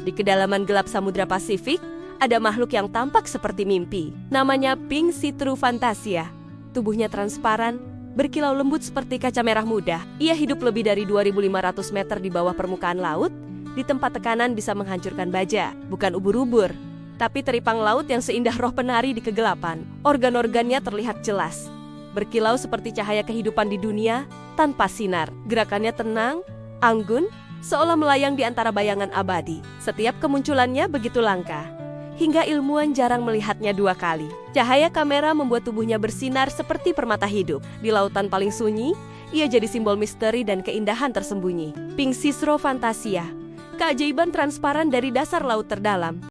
Di kedalaman gelap Samudra Pasifik, ada makhluk yang tampak seperti mimpi. Namanya Pink Sea True Fantasia. Tubuhnya transparan, berkilau lembut seperti kaca merah muda. Ia hidup lebih dari 2.500 meter di bawah permukaan laut. Di tempat tekanan bisa menghancurkan baja, bukan ubur-ubur, tapi teripang laut yang seindah roh penari di kegelapan. Organ-organnya terlihat jelas, berkilau seperti cahaya kehidupan di dunia tanpa sinar. Gerakannya tenang, anggun, seolah melayang di antara bayangan abadi. Setiap kemunculannya begitu langka, hingga ilmuwan jarang melihatnya dua kali. Cahaya kamera membuat tubuhnya bersinar seperti permata hidup. Di lautan paling sunyi, ia jadi simbol misteri dan keindahan tersembunyi. Pink Sea True Fantasia, keajaiban transparan dari dasar laut terdalam.